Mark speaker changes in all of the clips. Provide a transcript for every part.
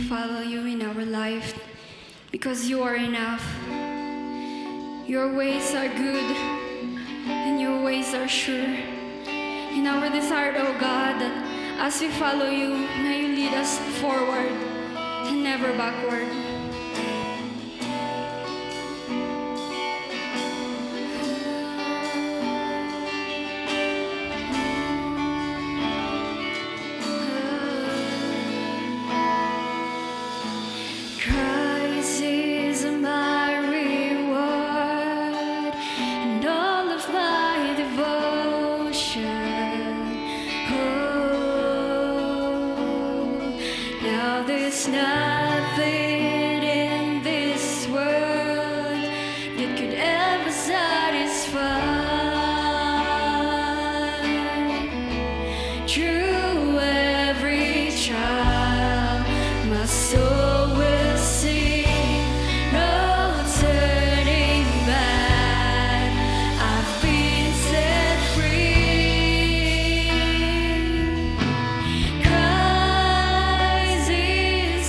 Speaker 1: follow you in our life because you are enough. Your ways are good and your ways are sure. In our desire, oh God, that as we follow you, may you lead us forward and never backward. Christ is my reward and all of my devotion. Oh, now there's nothing in this world that could ever satisfy. Through every trial, my soul will sing, no turning back. I've been set free. Christ is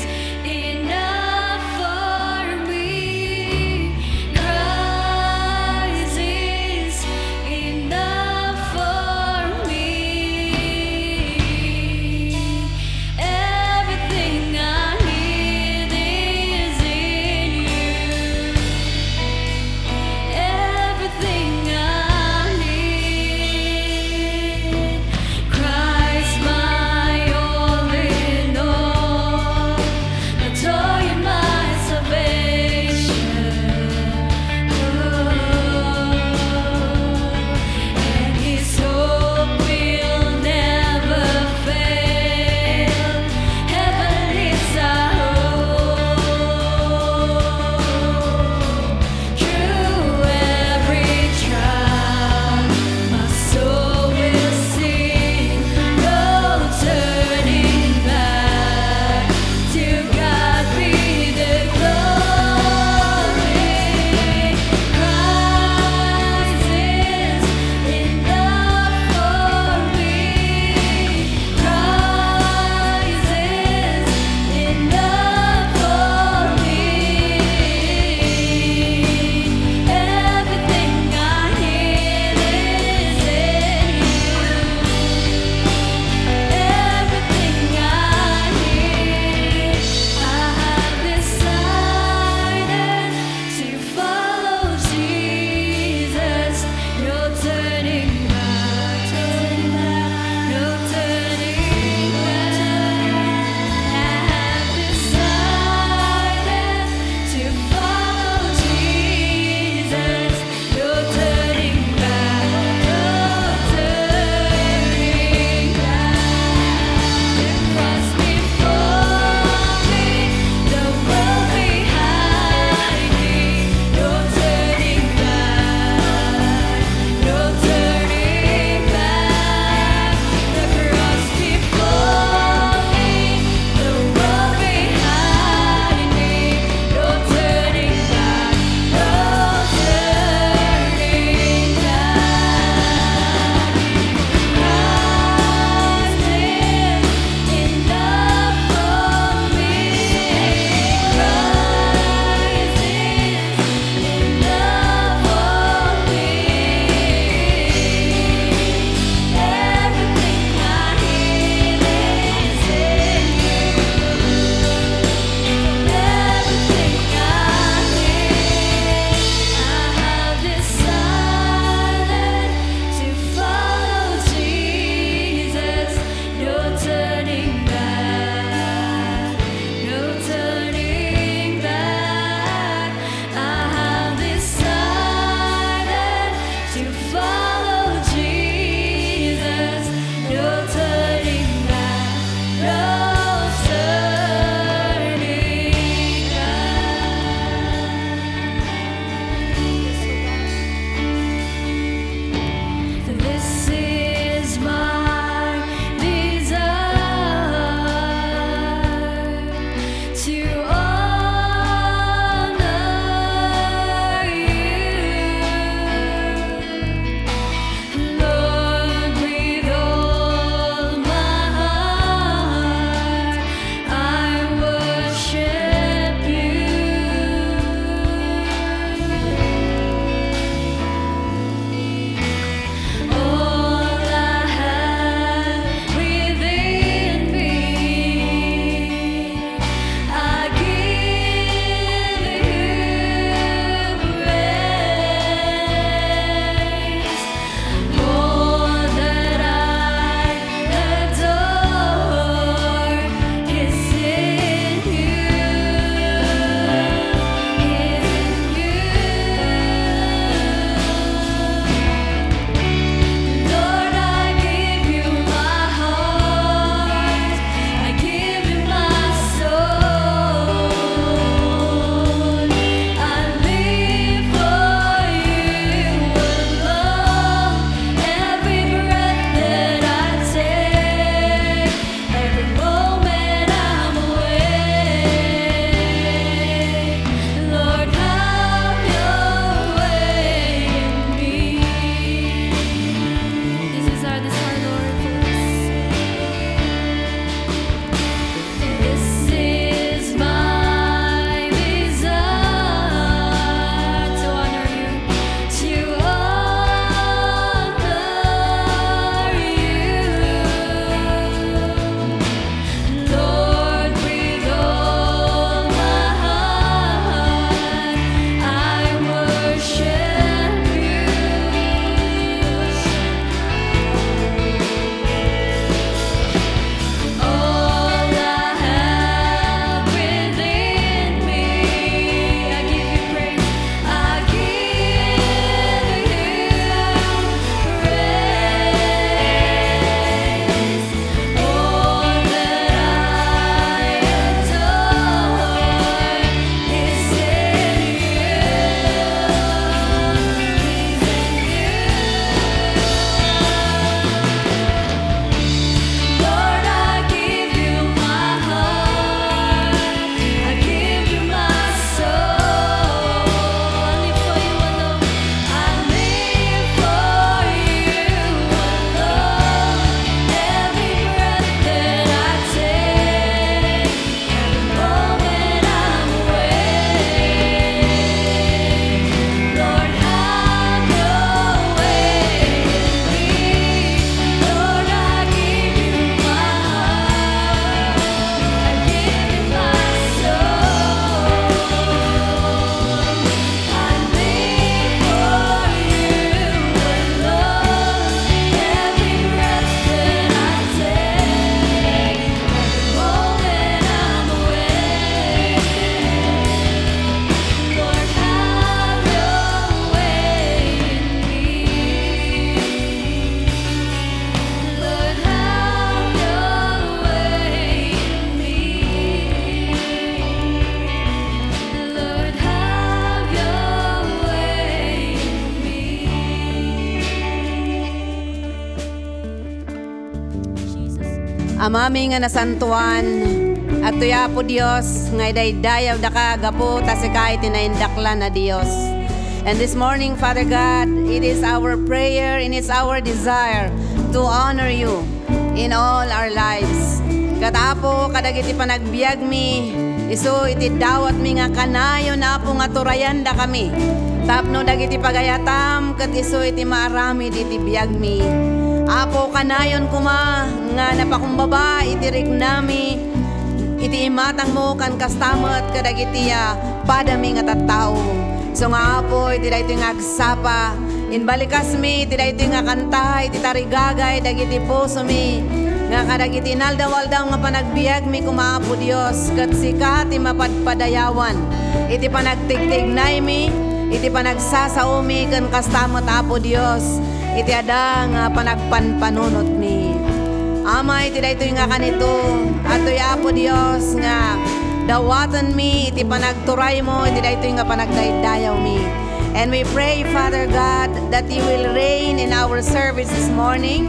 Speaker 2: Amami nga nasantuan, at tuya po Dios, nga idaydayaw da ka, gapo, tasikay tinaindaklan na Dios. And this morning, Father God, it is our prayer and it's our desire to honor you in all our lives. Katapo, kadagiti panagbiag mi, iso iti dawat mi nga kanayo na po nga turayan da kami. Tapno dagiti pagayatam, kat iso iti maarami iti biag mi. Apo kanayon kuma, nga napakumbaba, iti rignami, iti imatang mo kan kastamat, kadagiti padami nga tattao. So nga apo, iti da ito nga agsapa, inbalikas mi, iti da ito nga kanta, iti tarigagay, dagiti puso mi, nga kadagiti naldawaldaw nga panagbiag mi kumaapo Dios, kat sika ti mapadpadayawan, iti panagtigtignay mi, iti panagsasao mi, kan kastamat apo Dios, iti ada nga panagpanpanunot mi. Ama, iti da ito nga kanito, ato apo Dios, nga dawatan mi, iti panagturay mo, iti da ito nga panagdaydayaw mi. And we pray, Father God, that you will reign in our service this morning.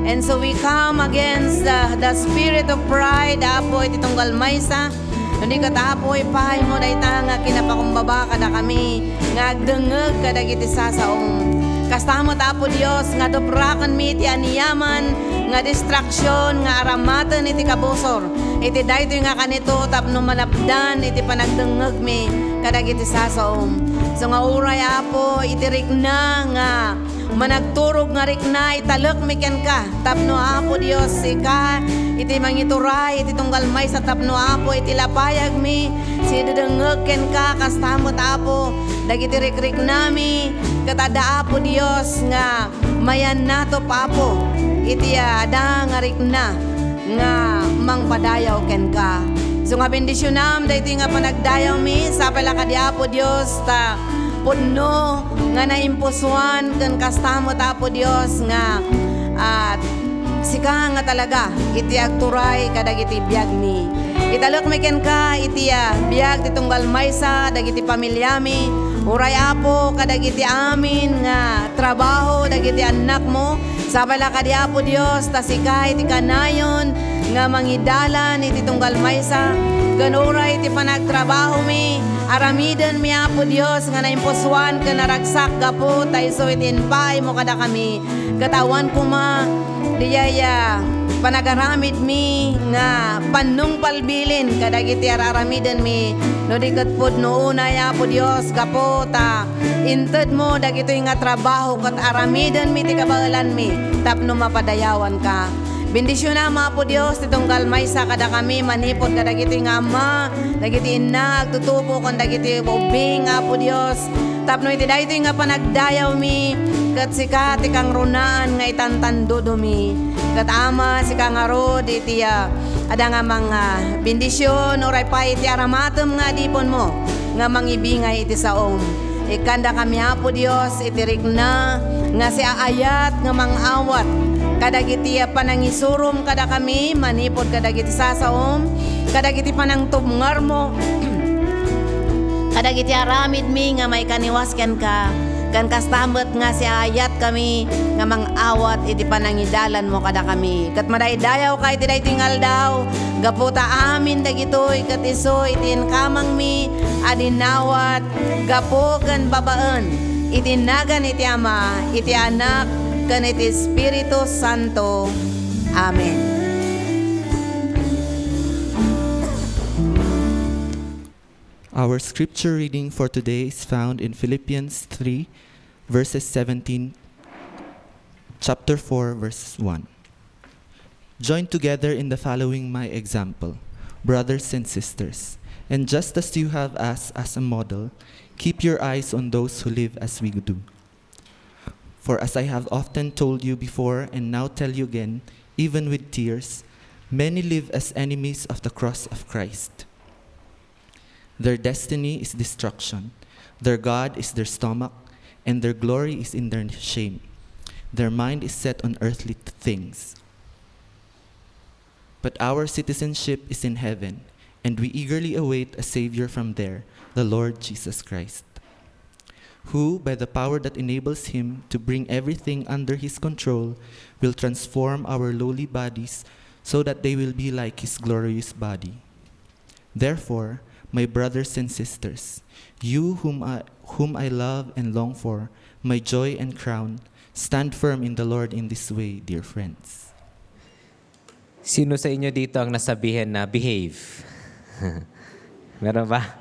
Speaker 2: And so we come against the spirit of pride, apo, iti tunggal maysa, hindi ka tapo, ipahay mo, dahi nga kinapakumbaba kada kami, nga agdengeg kada kiti sasaom. Kastamot apo Dios, nga dobrakan mi iti aniyaman, nga distraksyon, nga aramatan iti kabusor. Iti dayto nga kanito, tapno malapdan, iti panagdengeg mi, kadagiti sasaom. So nga uray apo, iti rikna, nga managturog nga rikna, italek mi ken ka. Tapno apo Dios, ika, iti mangituray, iti tunggal may sa tapno apo, iti lapayag mi, si dengeg ken ka, kastamot apo, dagiti rikrik nami, katada apo Dios, nga mayan nato papo, iti ada nga rikna, nga mangpadayaw ken ka. So nga bendisyonam, dahito nga panagdayaw mi, sa pala ka di apo Dios, ta pudno, nga naimpusuan, kan kastamot apo Dios, nga at sika nga talaga, iti agturay, kadagiti biag mi. Italok mi ken ka, iti biag, titunggal maysa, dagiti pamilyami, uray apo, kadagiti amin, nga trabaho, dagiti anak mo, sa pala ka di apo Dios, tasika, iti kanayon, nga mangidalan, iti tunggal maysa, ganuray, iti panagtrabaho mi, aramidan mi apo Dios, nga naimpusuan, ka naragsak, gapo, tayso iti inpay mo kada kami, katawan ko ma, diyaya, panagaramid mi, nga panung palbilin, kadagiti araramidan mi, no di katpod no unay apo Dios, gapo, ta, inted mo, dagito nga trabaho, kat aramidan mi, ti kabagalan mi, tapno mapadayawan ka. Bendisyon na mga po Diyos, itong galmay sa kada kami, manipot kadagiti nga ama, dagiti inag, tutupo kung dagiti ubing nga po Diyos. Tapno iti dahito nga panagdayaw mi, kat sika ti kang runaan nga itantando dumi. Kat ama, sika nga rod, iti ada nga mga bendisyon, oray pa iti aramatem nga dipon mo, nga mangibingay iti saom. Ikanda kami po Diyos, itirik na, nga si aayat, nga mangawat, kadagiti panangisurum kada kami, manipod kadagiti sasaom, kadagiti panang tubngar mo, kadagiti aramid mi nga may kaniwasken ka, kan kastamot nga si ayat kami, nga mangawat iti panangidalan mo kada kami. Kat madaydayaw ka iti daytingal daw, gaputa amin dagitoy, kat iso iti kamang mi, adinawat, gapo kan babaan, iti nagan iti ama, iti anak, kan iti Espiritu Santo. Amen.
Speaker 3: Our scripture reading for today is found in Philippians 3, verses 17, chapter 4, verse 1. Join together in the following my example, brothers and sisters, and just as you have us as a model, keep your eyes on those who live as we do. For as I have often told you before and now tell you again, even with tears, many live as enemies of the cross of Christ. Their destiny is destruction, their God is their stomach, and their glory is in their shame. Their mind is set on earthly things. But our citizenship is in heaven, and we eagerly await a Savior from there, the Lord Jesus Christ, who, by the power that enables him to bring everything under his control, will transform our lowly bodies so that they will be like his glorious body. Therefore, my brothers and sisters, you whom I love and long for, my joy and crown, stand firm in the Lord in this way, dear friends.
Speaker 4: Sino sa inyo dito ang nasabihan na behave? Meron ba?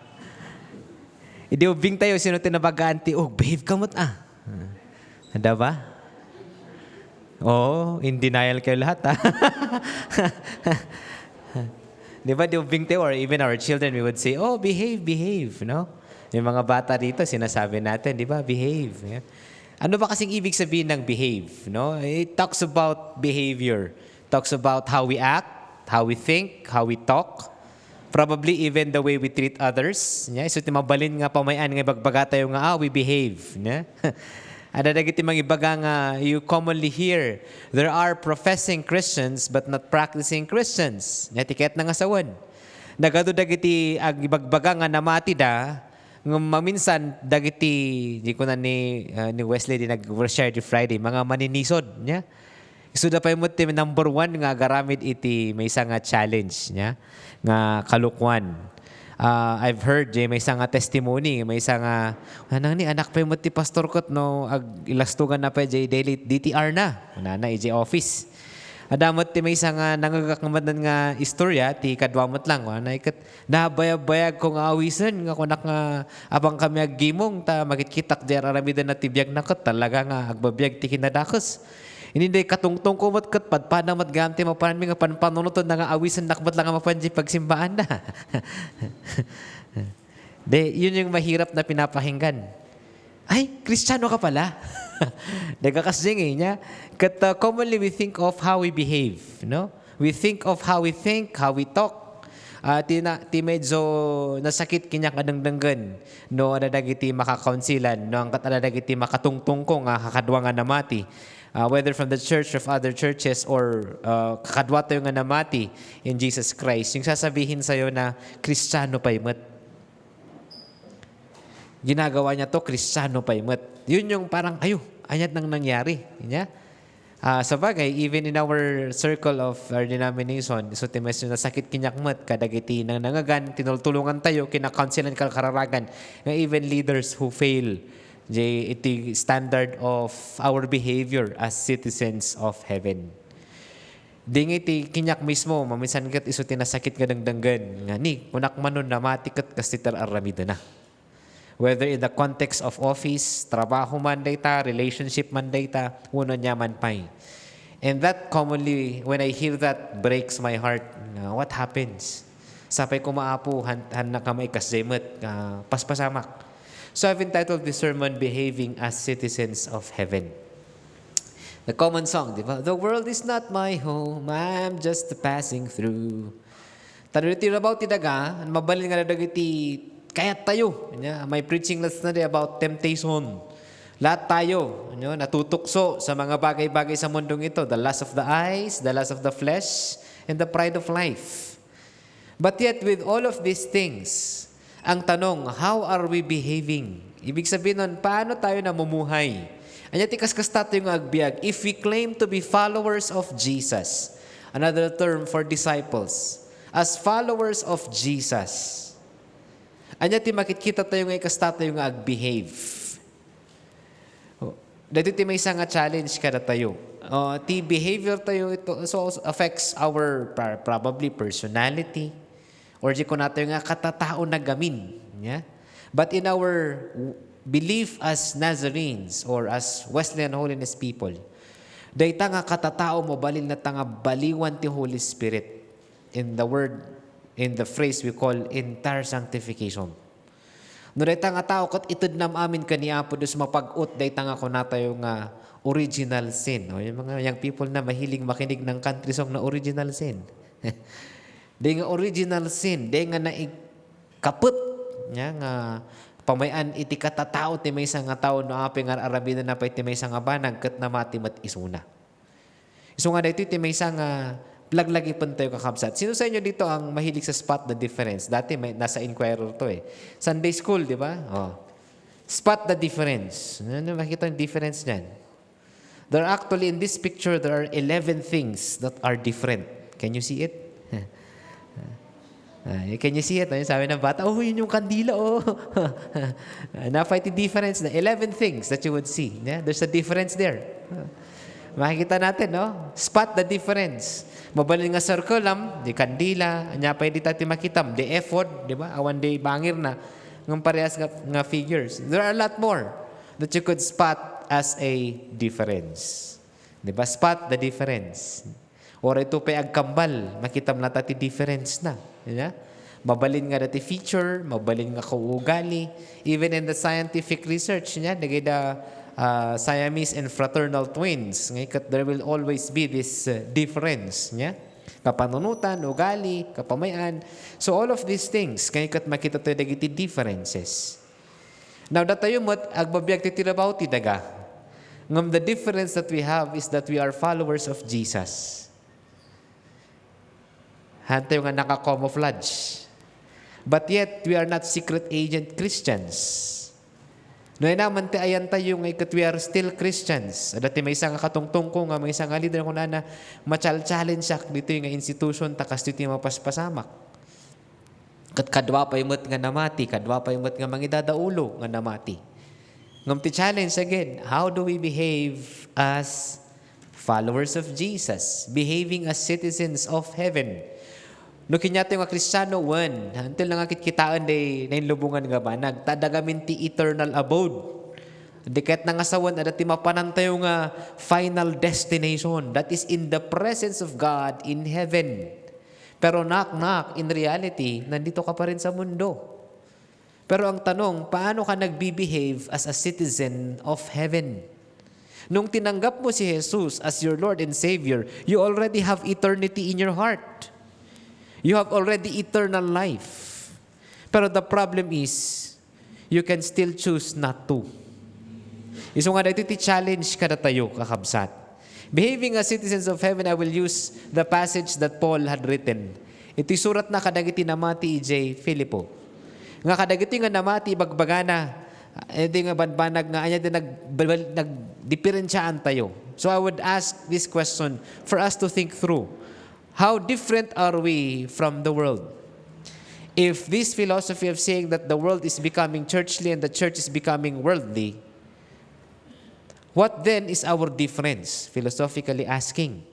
Speaker 4: Idiubing tayo, sino tinabagaan ti, behave ka mo't Ada ba? Oo, in denial kayo lahat Di ba, diubing tayo, or even our children, we would say, behave, no? Yung mga bata dito, sinasabi natin, di ba, behave. Yeah? Ano ba kasing ibig sabihin ng behave, no? It talks about behavior. Talks about how we act, how we think, how we talk, probably even the way we treat others. Yeah? So, timabalin nga pamayan nga bagbaga tayo nga, we behave. Yeah? Ada dagiti mga ibaga nga you commonly hear, there are professing Christians but not practicing Christians. Netiket na nga sawan. Nagado dagiti ag ibagbaga nga namati da, nga maminsan dagiti di ko na ni Wesley di nag-share di Friday mga maninisod nya. So da pay mo ti number 1 nga garamid iti may isa nga challenge nya nga kalukwan. I've heard may isa nga testimony, may isa nga nang ni anak pa mo ti pastor kot no ag ilastugan na pa daily DTR na. Nana ije office. Adamot ti may isa nga nangagakamadan nga istorya ti kadwamot lang na ikat nabayag kong awisan nga kunak nga abang kami aggimong ta makitkitak der aramidan na tibiyag na ket talaga nga agbabiyag ti kinadakos. Hindi katungtong kumot kat padpada mat gamti mapanan mi nga panpanunutod na nga awisan nakbat lang nga mapanji pagsimbaan na. Yun yung mahirap na pinapakinggan. Ay, Kristiyano ka pala. Nagkakasing niya. Kat commonly we think of how we behave, no? We think of how we think, how we talk. Ti medyo nasakit kinya kadangdanggan no adadagiti makakaunsilan no ang katadagiti makatungtong ko nga kakadwa nga namati. Whether from the church of other churches or kakadwa tayo nga namati in Jesus Christ, yung sasabihin sa'yo na Kristiyano pa imot. Ginagawa niya to, Kristiyano pa imot. Yun yung parang, anyat nang nangyari. Sa bagay, even in our circle of our denomination, so times yung nasakit kinyakmat, kadagiti nang nangagan, tinultulungan tayo, kinakonsilan kararagan, even leaders who fail, iti standard of our behavior as citizens of heaven. Ding iti kinyak mismo, mamisan kat iso tinasakit ka dangdanggan. Nga ni, kunak manon na matikat kastitar aramida na. Whether in the context of office, trabaho man data, relationship man data, uno niya man pay. And that commonly, when I hear that, breaks my heart. What happens? Sapay ko maapo, han na kamay kasjemot, paspasamak. So I've entitled this sermon, Behaving as Citizens of Heaven. The common song, di ba? The world is not my home, I'm just passing through. Tanong about tidaga, mabalin nga na dagiti, kaya tayo. My preaching last na about temptation. Lahat tayo, natutukso sa mga bagay-bagay sa mundong ito. The lust of the eyes, the lust of the flesh, and the pride of life. But yet with all of these things, ang tanong, how are we behaving? Ibig sabihin nun, paano tayo namumuhay? Anya tikas-kas tayo yung agbiag. If we claim to be followers of Jesus, another term for disciples, as followers of Jesus, anya ti makikita tayo nga ikas tayo yung agbehave. Dito ti may isa nga challenge kada tayo. Ti behavior tayo, ito also affects our probably personality, or di ko natin nga katatao na gamin. Yeah? But in our belief as Nazarenes or as Wesleyan Holiness people, dayta nga katatao mo balil na tanga baliwan ti Holy Spirit in the phrase we call entire sanctification. No dayta nga tao kat itud nam amin kaniapo dos mapag-ut dayta nga kuna tayo nga original sin. O, yung mga young people na mahilig makinig ng country song na original sin. Di nga original sin, di nga naikaput nya nga pamayan iti katatao ti may nga tao no aping arabida na pa iti may nga banag ket namati mat isuna. Isu nga dito ti may nga laglagi pun tayo kakabsat. Sino sa inyo dito ang mahilig sa spot the difference? Dati may nasa Inquirer to Sunday school, di ba? Spot the difference. Ano makita yung difference niyan? There are actually in this picture there are 11 things that are different Can you see it? Can you see it? Sabi ng bata, oh, yun yung kandila, oh. Na-fight the difference, the 11 things that you would see. Yeah? There's a difference there. Makikita natin, no? Spot the difference. Mabalin nga circle, di kandila, anya pa hindi tayo makitam, the effort, di ba? Awan di bangir na, ng parehas nga figures. There are a lot more that you could spot as a difference. Di ba? Spot the difference. Or ito pa agkambal, makitam na tati difference na. Yeah? Mabalin nga dati feature, mabalin nga kauugali. Even in the scientific research, nagay da Siamese and fraternal twins. Ngayon, there will always be this difference. Kapanunutan, ugali, kapamayan. So all of these things, ngayon makita tayo nagiti differences. Now, datayo mo't agbabiyag titirabaw ti daga. Ngam the difference that we have is that we are followers of Jesus. Hanta yung naka-camouflage. But yet, we are not secret agent Christians. No, naman ti ayan tayo ngayon we are still Christians. Dati may isang katungtong ko nga, may isang leader ko na machal-challenge siya dito yung institution, takas dito yung mapaspasamak. Kadwa pa yung nga namati, kadwa pa yung nga mangidadaulo nga namati. Ngam ti challenge again, how do we behave as followers of Jesus? Behaving as citizens of heaven. No kinyata yung Kristiyano, until nga kitkitaan na yung lubungan nga ba, nagtadagamin ti eternal abode. Diket na nga sawan, adati mapanan tayo nga final destination. That is in the presence of God in heaven. Pero knock, in reality, nandito ka pa rin sa mundo. Pero ang tanong, paano ka nagbe-behave as a citizen of heaven? Nung tinanggap mo si Jesus as your Lord and Savior, you already have eternity in your heart. You have already eternal life. Pero the problem is, you can still choose not to. Iso nga dito ti-challenge ka na tayo, kakabsat. Behaving as citizens of heaven, I will use the passage that Paul had written. Ito'y surat na kadagiti namati J. Filipo. Nga kadagiti nga namati bagbagana, hindi nga banbanag nga, anya din nagdiferensyaan tayo. So I would ask this question for us to think through. How different are we from the world? If this philosophy of saying that the world is becoming churchly and the church is becoming worldly, what then is our difference? Philosophically asking.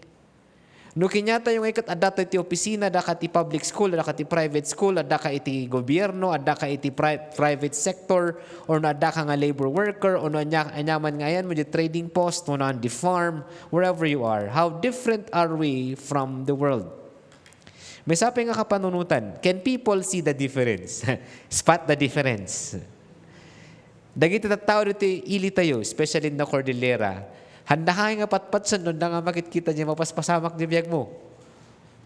Speaker 4: No kinyata yung ikat adda iti opisina, adda ka iti public school, adda ka iti private school, adda ka iti gobyerno, adda ka iti private sector, or no adda ka nga labor worker, o no anyaman nga yan mo di trading post, o no on the farm, wherever you are. How different are we from the world? May sabi nga kapanunutan, can people see the difference? Spot the difference. Dagiti tao dito ili tayo, especially in the Cordillera, handa ka nga patpatsan nun na nga makikita niya mapaspasamak di biyag mo.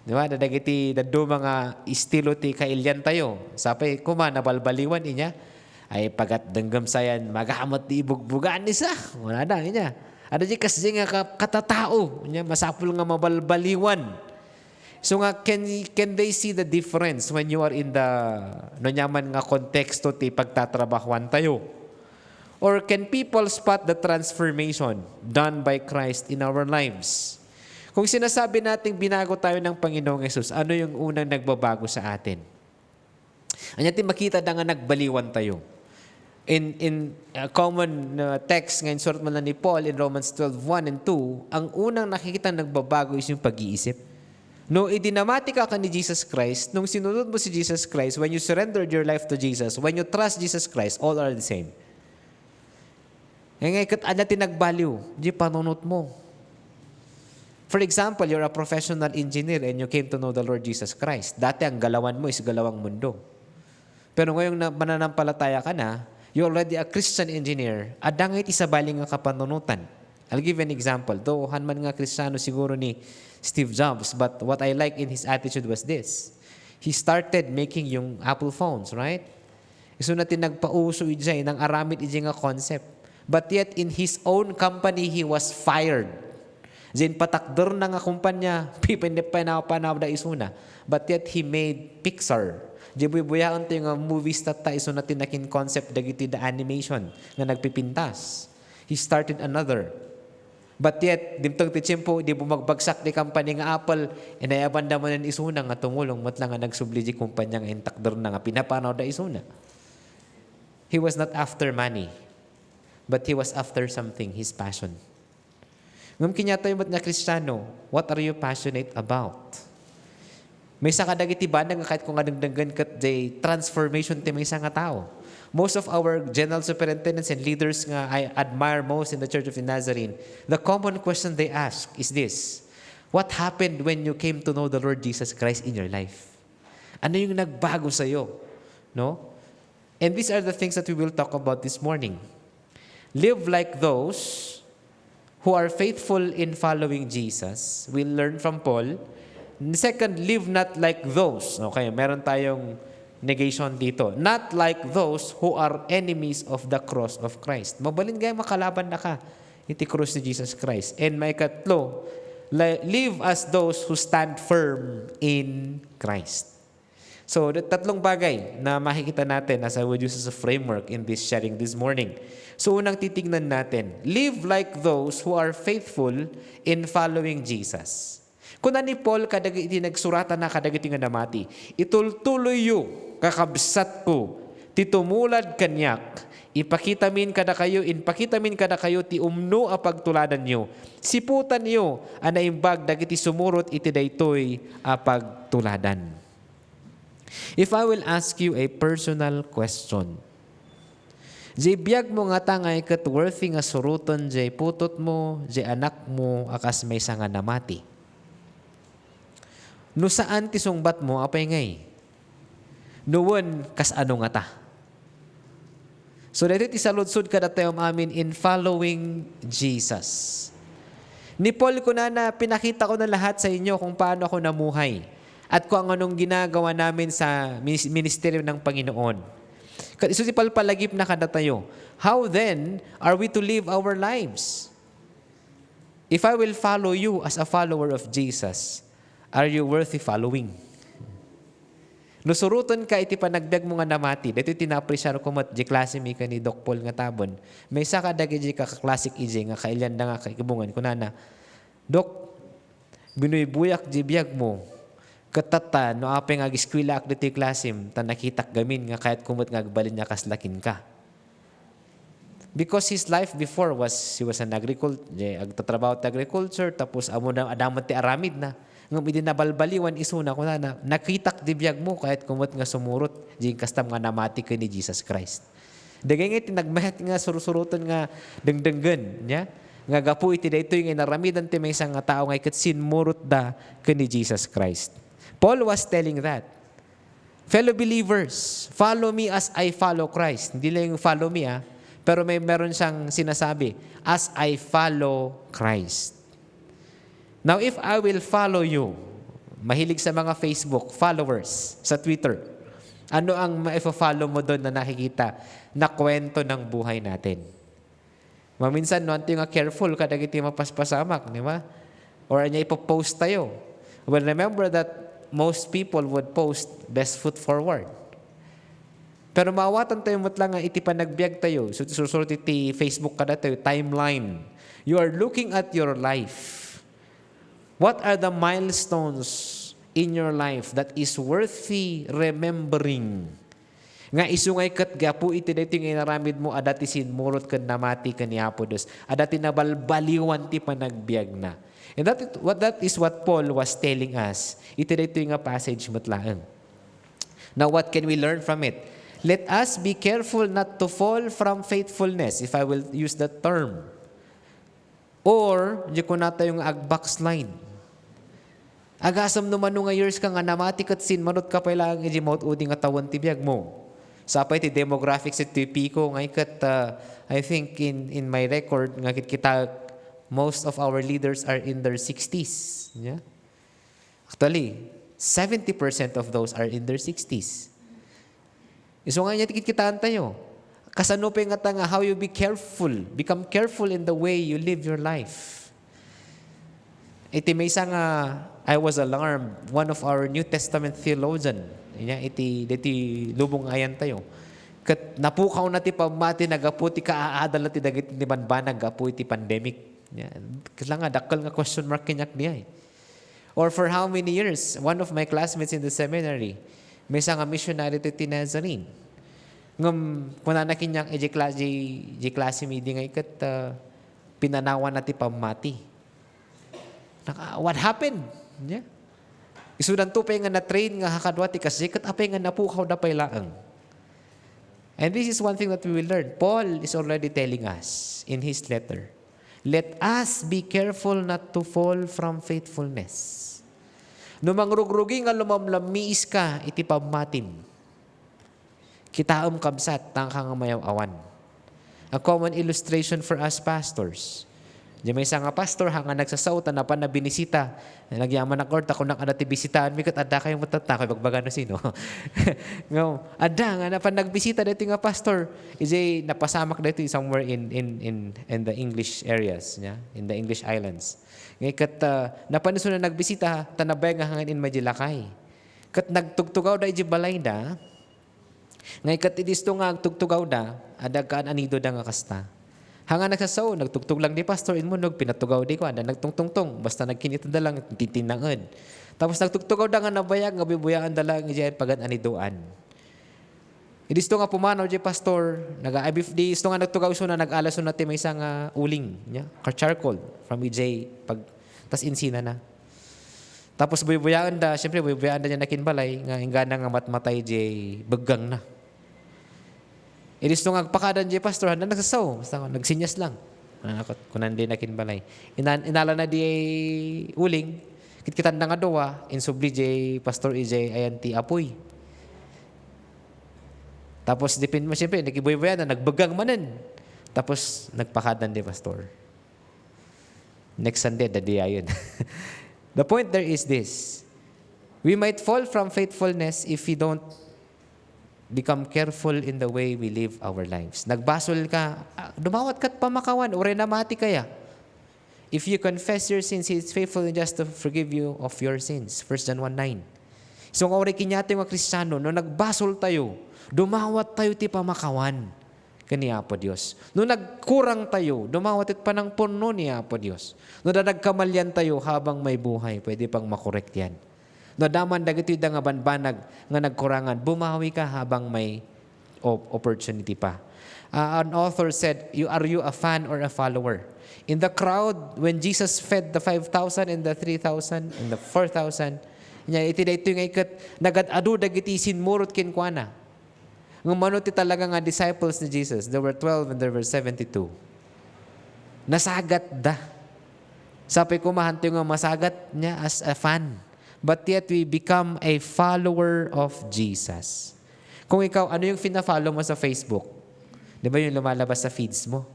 Speaker 4: Di ba? Nadagiti dado mga estilo ti kailyan tayo. Sapay kuma nabalbaliwan niya. Ay pagat denggam sayan magahamot ti ibugbugaan ni sa. Wala na niya. Ada di kasi nga katatao. Niya masapul nga mabalbaliwan. So nga can they see the difference when you are in the nanyaman nga konteksto ti pagtatrabahuan tayo? Or can people spot the transformation done by Christ in our lives? Kung sinasabi nating binago tayo ng Panginoong Yesus, ano yung unang nagbabago sa atin? Anyatin makita na nga nagbaliwan tayo. In common text ngayon, surat man ni Paul in Romans 12:1 and 2, ang unang nakikita nagbabago is yung pag-iisip. No, idinamati ka ni Jesus Christ, nung sinunod mo si Jesus Christ, when you surrendered your life to Jesus, when you trust Jesus Christ, all are the same. Ngayon, kat ada tinagbaliw, di panunot mo. For example, you're a professional engineer and you came to know the Lord Jesus Christ. Dati ang galawan mo is galawang mundo. Pero ngayong mananampalataya ka na, you're already a Christian engineer, adangay ti sabaling nga kapanunutan. I'll give you an example. Though hanman nga Kristiyano siguro ni Steve Jobs, but what I like in his attitude was this. He started making yung Apple phones, right? Iso natin nagpauso ijay ng aramid ijay nga concept. But yet, in his own company, he was fired. Zin patakder na nga kumpanya, pipindi pa na da isuna. But yet, he made Pixar. Dibuy-buyaan tayo nga movies tata iso natin nakin concept dagiti the animation nga nagpipintas. He started another. But yet, dimtang ti tiyempo, di bumagbagsak di kampanya nga Apple, inayabanda mo ng isuna nga tumulong, mat lang nga nagsubli di kumpanya nga intakder na nga pinapanaw da isuna. He was not after money, but he was after something, his passion. Ngam kinyatoy mo't nga Kristiyano, what are you passionate about? May sa kadagiti banang nga kahit kung adagdagan kat day transformation ti may isa nga tao. Most of our general superintendents and leaders nga I admire most in the Church of the Nazarene, the common question they ask is this: what happened when you came to know the Lord Jesus Christ in your life? Ano yung nagbago sa'yo? No? And these are the things that we will talk about this morning. Live like those who are faithful in following Jesus. We'll learn from Paul. Second, live not like those. Okay, meron tayong negation dito. Not like those who are enemies of the cross of Christ. Mabalin gaya makalaban na ka iti cross ni Jesus Christ. And may katlo, live as those who stand firm in Christ. So, tatlong bagay na makikita natin as I would use as a framework in this sharing this morning. So, unang titignan natin, live like those who are faithful in following Jesus. Kung ni Paul kadagiti nagsurata na kadagiti nga namati, itultuloy yu kakabsat ko, titumulad kanyak, ipakitamin kada kayo ti umno a pagtuladan nyo, siputan nyo anaimbag dagiti sumurot iti daytoy a pagtuladan. If I will ask you a personal question, jay biyag mo nga tangay kat worthy nga suruton jay putot mo, jay anak mo akas may nga namati. No saan ti sungbat mo apay ngay? Noon kas ano nga ta? So dito ti saludsod kada tayo amin in following Jesus. Ni Paul ko na pinakita ko na lahat sa inyo kung paano ako namuhay at kung anong ginagawa namin sa ministeryo ng Panginoon. So si Paul palagip na kada tayo. How then are we to live our lives? If I will follow you as a follower of Jesus, are you worthy following? Nusuruton ka iti panagdag mo nga namati. Dito tinapresyar ko mat di klase mi ka ni Doc Paul nga tabon. May isa ka dagi ka classic ije nga kailan na nga kaikibungan ko na Dok, binuibuyak di biyag mo. Katata no apay nga giskwila ak dito klasim ta nakitak gamin nga kahit kumot nga agbalin niya kaslakin ka. Because his life before he was an agriculture, agtatrabaho at agriculture, tapos amo na adamat ti aramid na. Ngam idi nabalbaliwan isuna ko na nakitak di biyag mo kahit kumot nga sumurot jing kastam nga namati ka ni Jesus Christ. Dagay nga tinagmahat nga surusuruton nga dengdenggen nya nga gapu iti daytoy nga naramidan ti maysa nga tao nga ket sinmurot da ka ni Jesus Christ. Paul was telling that. Fellow believers, follow me as I follow Christ. Hindi lang yung follow me pero meron siyang sinasabi, as I follow Christ. Now, if I will follow you, mahilig sa mga Facebook followers, sa Twitter, ano ang ma-follow mo doon na nakikita na kwento ng buhay natin? Maminsan, no, nga careful kada iti mapaspasamak, di ba? Or anya ipopost tayo. Well, remember that most people would post best foot forward. Pero mawatan tayo lang nga iti panagbiag tayo. So, susurot iti Facebook kada tayo, timeline. You are looking at your life. What are the milestones in your life that is worthy remembering? Nga isungay kat gapu iti dito yung inaramid mo adati sinmurot kan namati kan ni Apodos. Adati nabalbaliwan ti panagbiag na. And that is what Paul was telling us. Iti dito yung passage matlaang. Now what can we learn from it? Let us be careful not to fall from faithfulness, if I will use that term. Or, di ko nata yung ag-backslide. Agasam naman nga years ka nga namati kat sinmanot ka pa ilang ijimot uding atawan tibiyag mo. Sapay ti demographics iti piko nga ikat, I think in my record nga kita most of our leaders are in their 60s. Yeah? Actually, 70% of those are in their 60s. So nga niya tikitaan tayo. Kasanupin nga ta nga how you become careful in the way you live your life. Iti may isa nga I was alarmed. One of our New Testament theologian, iti lubong ayan tayo. Kat napukaw na ti pamati nagapu ti kaaadal na ti dagiti ni banbanag gapu iti pandemic. Kailangan nga, dakal nga question mark kinyak niya. Or for how many years, one of my classmates in the seminary, may isang missionary to Nazarene. Ngam, kung na kinyak, klase meeting ay kat pinanawan natin pamati. What happened? Yeah. Isudan to pa nga na-train nga hakadwati kasi kat apay nga napukaw na pailaang. And this is one thing that we will learn. Paul is already telling us in his letter, let us be careful not to fall from faithfulness. No mangrugrugi nga lumamlamiis ka, iti pamatim. Kitaam kabsat, tangka nga mayaw awan. A common illustration for us pastors. Di may isang pastor, hanga nagsasautan na pa na binisita. Nagyaman na korta, kung nakadati bisitaan, mikat ada kayong matataka, bagbaga na sino. Ada nga na pa nagbisita dito nga pastor, ijay napasamak dito somewhere in the English areas, in the English islands. Ngay kat napaniso na nagbisita, tanabay nga hangin in Majilakay. Kat nagtugtugaw da iji balay da, ngay kat idisto nga tugtugaw da, adagaan anido da nga kasta. Hanga nagsasaw, nagtugtog lang di pastor, inmunog, pinatugaw di ko, ada nagtungtungtong, basta nagkinita da lang, titinangad. Tapos nagtugtugaw da nga nabayag, nga bibuyaan da lang, iji pagan anidoan. Idisto nga pumanaw di pastor, nag-IBFD, isto nga nagtugaw so na nag-alas so natin may isang uling, charcoal from EJ, tas insina na. Tapos buyaan da, syempre buyaan da niya nakinbalay, nga ingana nga matmatay di begang na. Idisto nga pakadan di pastor, handa nagsasaw, basta nagsinyas lang. Kung nandi nakinbalay. Inala na di uling, kitkitan na nga doa, insubli di pastor EJ ayanti apoy. Tapos dipin mo siyempre, nagibuy-buyan na, nagbagang manan. Tapos nagpakadan di pastor. Next Sunday, dadiya yun. The point there is this. We might fall from faithfulness if we don't become careful in the way we live our lives. Nagbasol ka, dumawat ka't pamakawan, ure na mati kaya. If you confess your sins, He is faithful and just to forgive you of your sins. 1 John 1:9. So nga ure kinyato yung mga Kristiyano, no nagbasol tayo, dumawat tayo ti pamakawan kaniya po Diyos. No nagkurang tayo, dumawat it pa ng puno niya po Diyos. No nagkamalyan tayo habang may buhay, pwede pang makorekt yan. No daman dagiti da nga banbanag nga nagkurangan, bumawi ka habang may opportunity pa. An author said, are you a fan or a follower? In the crowd, when Jesus fed the 5,000 and the 3,000 and the 4,000, iti da ito yung ikat, nagad-adu dagiti sinmurot kinkwana. Ng manuti talaga nga disciples ni Jesus. There were 12 and there were 72. Nasagat da. Sabi ko mahanto yung masagat niya as a fan. But yet we become a follower of Jesus. Kung ikaw, ano yung fina-follow mo sa Facebook? Di ba yung lumalabas sa feeds mo?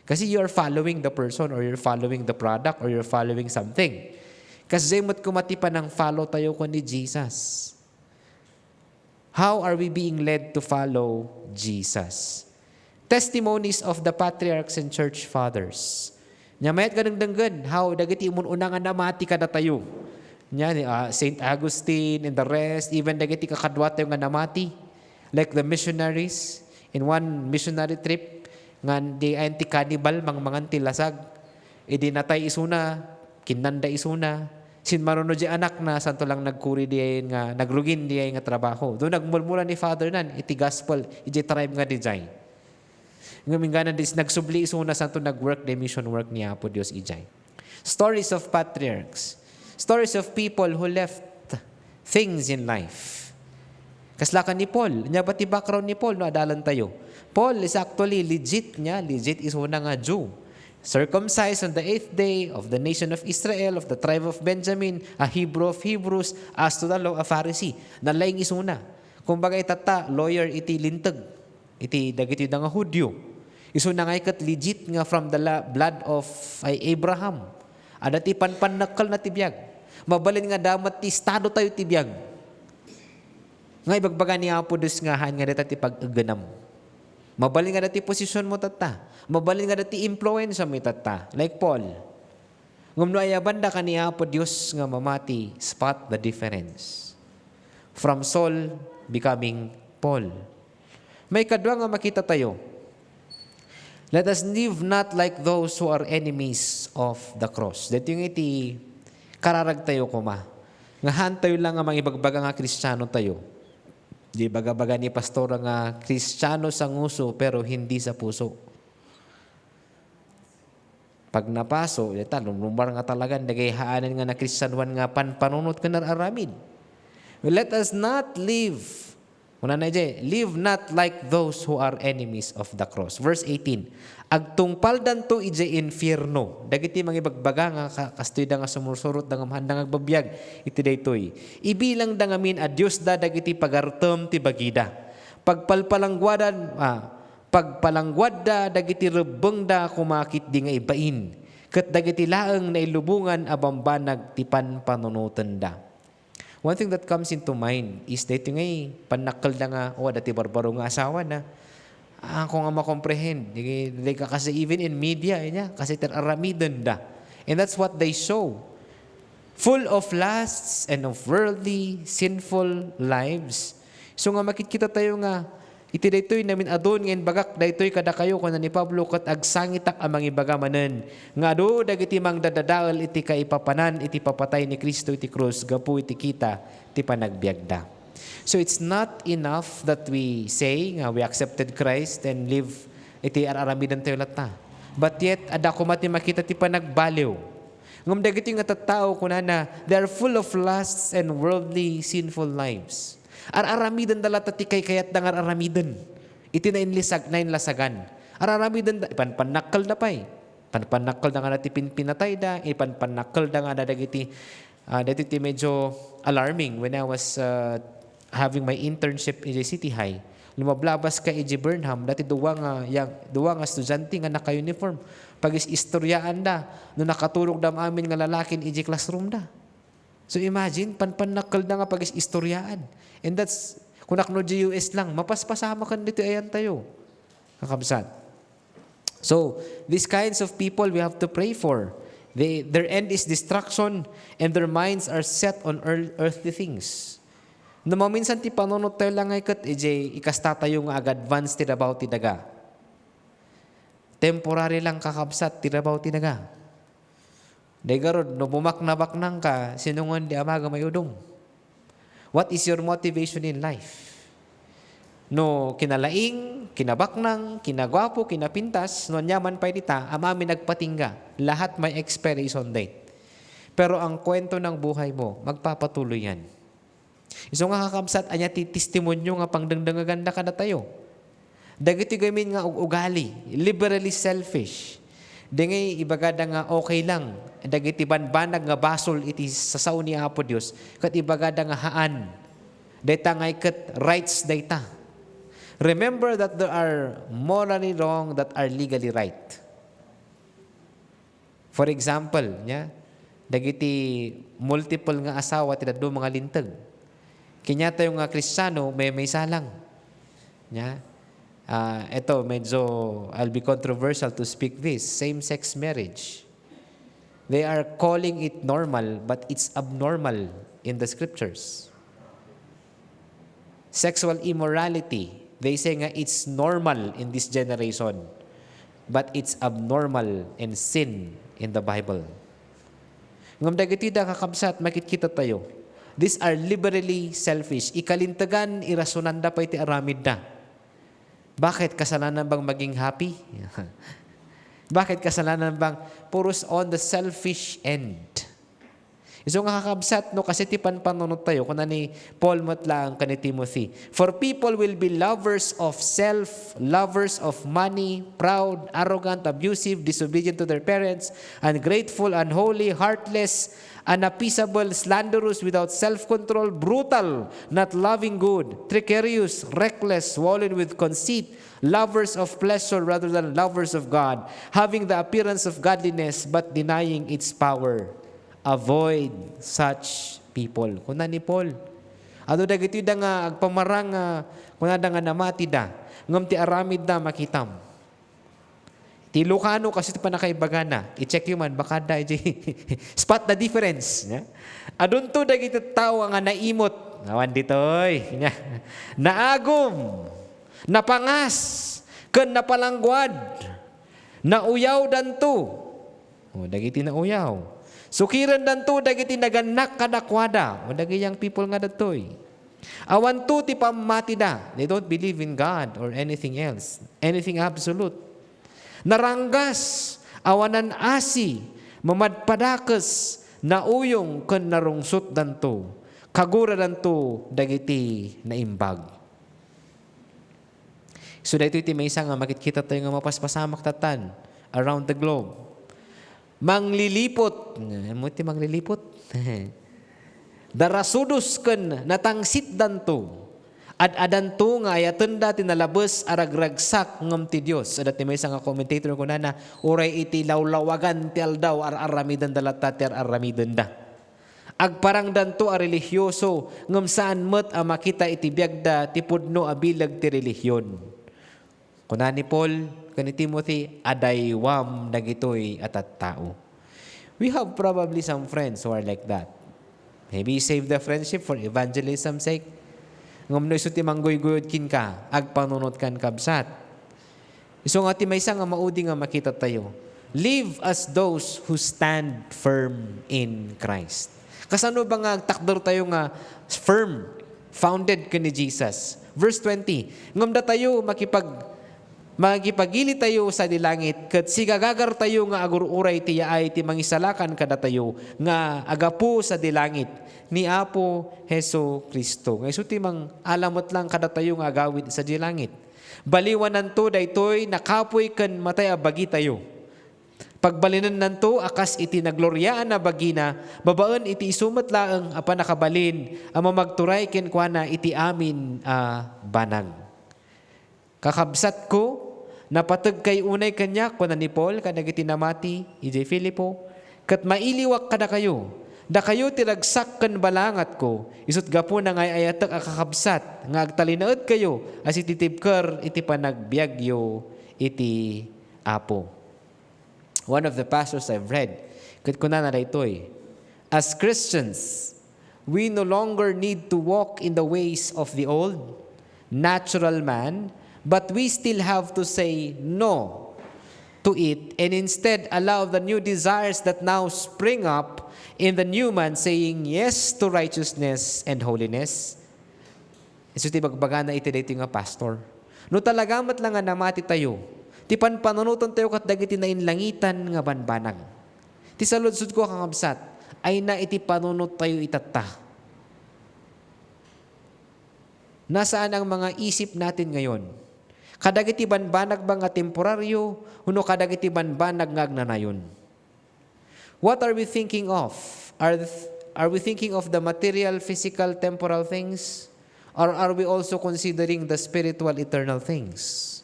Speaker 4: Kasi you're following the person or you're following the product or you're following something. Kasi mo't kumatipan ng follow tayo ko ni Jesus. How are we being led to follow Jesus? Testimonies of the patriarchs and church fathers. Nya mayat ganang-danggan, how dagiti unangan na mati kada tayo. Nya Saint Augustine and the rest, even dagiti kakadwa tayo nga namati. Like the missionaries, in one missionary trip, nga di anti-cannibal, mangan tilasag. Idi natay isuna, kinanda isuna. Sin maruno di anak na santo lang nagkuri diyan nga nagrugin diyan nga trabaho. Do nagmulmula ni Father nan iti gospel iti tribe nga dijay. Ngumingana dis nagsubli isuna santo nagwork the mission work niya po Dios ijay. Stories of patriarchs. Stories of people who left things in life. Kaslakan ni Paul. Nya ba ti background ni Paul no adalan tayo. Paul is actually legit is una nga Jew. Circumcised on the 8th day of the nation of Israel, of the tribe of Benjamin, a Hebrew of Hebrews, as to the law, a Pharisee. Nalaing isuna. Kung bagay tata, lawyer iti lintag. Iti dagiti da nga Hudyo. Isuna nga ikat legit nga from the blood of Abraham. Adati panpanakal na tibiyag. Mabalin nga damat ti estado tayo tibiyag. Nga ibagbaga ni Apo Diyos nga han nga dita ti pag-aganam. Mabalin nga dati posisyon mo tata. Mabalin nga dati influence mo tata. Like Paul. Ngumno ay banda kaniya po Diyos nga mamati, spot the difference. From Saul becoming Paul. May kadwa nga makita tayo. Let us live not like those who are enemies of the cross. Dito yung iti kararag tayo kuma. Nga hantayo lang ang mga ibagbaga nga Kristiyano tayo. Di baga-baga ni pastor nga Kristiyano sa nguso pero hindi sa puso. Pag napaso, lumbar nga talaga, nagayhaanan nga na Kristiyanuan nga panunot ka nararamid. Let us not live live not like those who are enemies of the cross. Verse 18, agtungpaldan to ije infierno. Dagiti mga ibagbaga nga kastoy da nga sumursurot da nga mahanda nga agbabiyag iti daytoy. Ibilang da ngamin a Dios da dagiti pagartem ti bagida. Pagpalangwad da dagiti rebeng da kumakit di nga ibain. Ket dagiti laeng na ilubungan a bambanag ti panunutan da. One thing that comes into mind is dito ngay panakal na nga, dati barbaro nga asawa na. Ako nga makomprehend. Kasi even in media, kasi tararamidan da. And that's what they show. Full of lusts and of worldly, sinful lives. So nga makikita tayo nga, iti daytoy namin adon ngayon bagak daytoy kada kayo kuna ni Pablo kat agsangitak amang ibagamanen nga ado dagiti mang dadadaal iti kaipapanan iti papatay ni Kristo iti krus gapu iti kita ti panagbiagda. So it's not enough that we say nga we accepted Christ and live iti araramidan tayo lata. But yet ada ko mati makita ti panagbaliw. Ngam dagiti nga tattao kunana they are full of lusts and worldly sinful lives. Araramidan dala tatikay kayat dangar aramidan. Iti na inlasagan. Araramidan da panpanakal na pay. Panpanakal da nga nati pinatay da, panpanakal da nga dagiti dati medyo alarming when I was having my internship in City High. Lumablabas ka iji Burnham, dati duwa nga estudyante nga naka-uniform. Pag istoryaan da, no nakaturog da amin nga lalakin iji classroom da. So imagine, panpanakal da nga pag istoryaan. And that's, kung nakno GUS lang, mapaspasama kan dito ayan tayo. Kakabsat. So, these kinds of people we have to pray for. Their end is destruction and their minds are set on earthly things. No maminsan ti panunot tayo lang ay kat, ikasta tayo nga ag-advance tirabaw ti daga. Temporary lang kakabsat tirabaw ti daga. Degarod, no bumaknabaknang ka, sinungan di amaga may udong. What is your motivation in life? No kinalaing, kinabaknang, kinagwapo, kinapintas, no nyaman pa dita, amami nagpatingga. Lahat may expiration date. Pero ang kwento ng buhay mo, magpapatuloy yan. Iso nga kakabsat, anya ti testimonyo nga pangdangdangaganda ka na tayo. Dagiti gamin nga ugali, liberally selfish. Dengay ibagada nga okay lang. Dagiti banbanag nga basol iti sasaw ni Apo Dios. Kat ibagada nga haan. Dayta nga ikat rights dayta. Remember that there are morally wrong that are legally right. For example, dagiti multiple nga asawa ti dadto mga lintag. Kinya tayo nga Kristiyano may salang. Ito, medyo, I'll be controversial to speak this. Same-sex marriage. They are calling it normal, but it's abnormal in the scriptures. Sexual immorality, they say nga it's normal in this generation, but it's abnormal and sin in the Bible. Ngam dagiti da kakabsat, makikita tayo. These are liberally selfish. Ikalintagan, irasunanda pa iti aramid na. Bakit kasalanan bang maging happy? Bakit kasalanan bang puros on the selfish end? Iso nga kakabsat, no, kasi tipan panunod tayo, kung ni Paul matlang kan ni Timothy. For people will be lovers of self, lovers of money, proud, arrogant, abusive, disobedient to their parents, ungrateful, unholy, heartless, unappeasable, slanderous, without self-control, brutal, not loving good, treacherous, reckless, swollen with conceit, lovers of pleasure rather than lovers of God, having the appearance of godliness but denying its power. Avoid such people. Kuna ni Paul. Ado dagiti da nga agpamarang kuna da nga namati da. Ngam ti aramid da makitam. Ti Lucano kasi ti panakaibagana. I-check yung man baka da spot the difference. Adun to dagiti tao nga naimot. Nawan ditoy. Naagom. Napangas. Ken napalangguad. Nauyaw danto. O dagiti nauyaw. Sukiran danto dagiti naganak kadakwada. O dagiti young people nga datoy. Awan to ti pamati da. They don't believe in God or anything else. Anything absolute. Naranggas. Awanan asi. Mamadpadakas. Nauyong ken narungsot danto. Kagura danto dagiti naimbag. So dito iti may isa nga makikita tayo nga mapaspasamak tatan around the globe. Manglilipot. Mo iti manglilipot? Darasudos ken natangsit danto. Ad-adanto nga ayaten da tinalabes aragragsak ngem ti Dios. Ada ti may isa nga commentator ko na uray iti lawlawagan ti aldaw aramidan dalata ti aramidan da. Agparang danto a religyoso ngem saan met a makita iti biagda ti pudno a bilag ti relihiyon. Kuna ni Paul kani Timothy adaywam dagitoy at tao. We have probably some friends who are like that. Maybe save the friendship for evangelism sake. Ngam no iso ti manggoy-goyod kin ka, agpanunot kan kabsat. Iso nga ti maysa nga maudi nga makita tayo. Live as those who stand firm in Christ. Kasano ba nga takder tayo nga firm, founded ka ni Jesus? Verse 20, ngam da tayo magipagili tayo sa dilangit, kat sigagagar tayo nga agururay ti yaay ti mangisalakan kada tayo, nga agapu sa dilangit, ni Apo Heso Kristo. Ngay ti mang alamot lang kada tayo nga agawid sa dilangit. Baliwan nanto daytoy nakapoy ken matay a bagi tayo. Pagbalinan nanto akas iti nagloryaan na bagina, babaen iti isumet laeng a panakabalin, a mamagturay ken kuana iti amin a banag. Kakabsat ko, napateg kay unay kanya kuna ni Paul kadagiti namati iti Filipo, ket mailiwak kada kayo. Da kayo tiragsak ken balangat ko, isut gapo na ngay ayatek a kakabsat, nga agtalinaed kayo, as iti tibker iti panagbiagyo iti Apo. One of the pastors I've read, ket kuna na daytoy, as Christians, we no longer need to walk in the ways of the old, natural man, but we still have to say no to it and instead allow the new desires that now spring up in the new man saying yes to righteousness and holiness. Isu ti bagbaga na iti dito nga pastor. No talagamat lang nga namati tayo, ti panpanunutan tayo kat dagiti na inlangitan nga banbanag. Ti saludsud ko kakabsat, ay na iti panunot tayo itata. Nasaan ang mga isip natin ngayon? Kadagiti banbanag ba nga temporaryo, huno kadagiti banbanag nga agnanayon. What are we thinking of? Are we thinking of the material, physical, temporal things? Or are we also considering the spiritual, eternal things?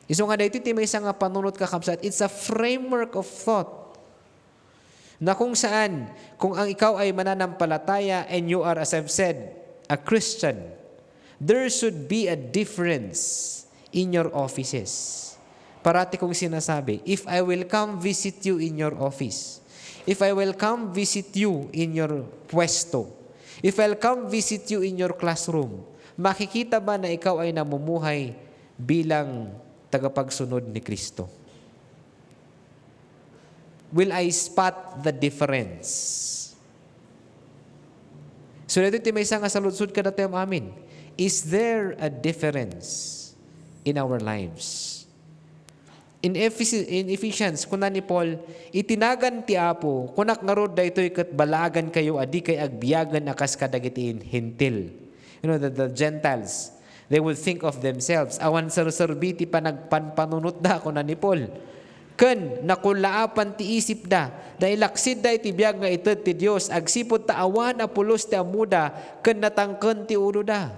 Speaker 4: Iso nga dito, may isang panunot kakabsat. It's a framework of thought. Na kung saan, kung ang ikaw ay mananampalataya and you are, as I've said, a Christian, there should be a difference in your offices. Parati kong sinasabi, if I will come visit you in your office, if I will come visit you in your pwesto, if I'll come visit you in your classroom, makikita ba na ikaw ay namumuhay bilang tagapagsunod ni Kristo? Will I spot the difference? So dito may isang saludsud ka dati amin. Is there a difference in our lives? In Ephesians, kuna ni Paul, itinagan ti Apo, kunak nga rod daytoy ket balagan kayo adi kay agbiyagan akas kadagitiin hintil. You know, the Gentiles, they would think of themselves. Awan serserbi ti panagpanpanunot da kuna ni Paul. Ken nakulaapan ti isip da, dahil laksid da iti biyag nga ited ti Dios, agsipod ta awan apulos ti amuda, ken natangken ti ulo da.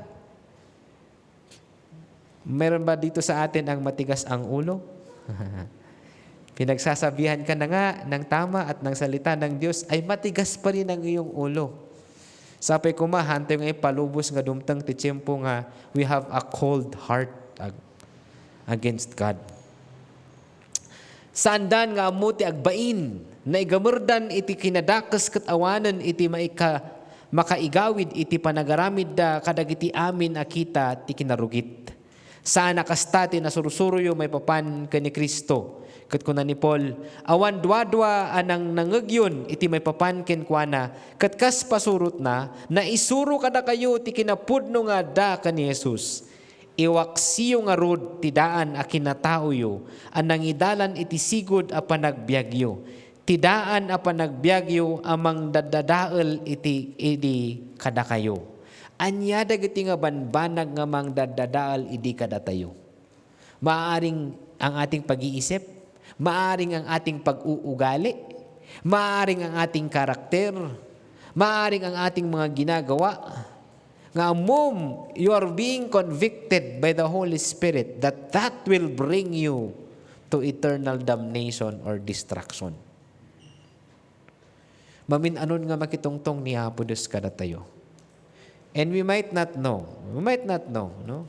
Speaker 4: Meron ba dito sa atin ang matigas ang ulo? Pinagsasabihan ka na nga ng tama at ng salita ng Diyos, ay matigas pa rin ang iyong ulo. Sapay ko hantay nga ipalubos nga dumtang ti tiyempo nga we have a cold heart against God. Sandan nga amuti agbain na igamurdan iti kinadakas ket awanen iti makaigawid iti panagaramid da kadagiti amin akita ti kinarugit. Saan nakastati na surusuruyo may papan ka ni Kristo. Kat kuna ni Paul, awan dwa-dwa anang nangagyon iti may papan ken kuana, kat kas pasurot na isuro kada kayo ti kinapudno nga da ka ni Jesus. Iwaksiyo nga rod ti daan a kinatauyo, anang idalan iti sigod a panagbiagyo. Ti daan a panagbiagyo amang dadadael iti kada kayo. Anya dagiti nga banbanag nga mang dadadaal idi kada tayo. Maaring ang ating pag-iisip, maaring ang ating pag-uugali, maaring ang ating karakter, maaring ang ating mga ginagawa. Nga you are being convicted by the Holy Spirit that will bring you to eternal damnation or destruction. Maminanon nga makitungtong ni Apo Diyos kada tayo. And we might not know, no?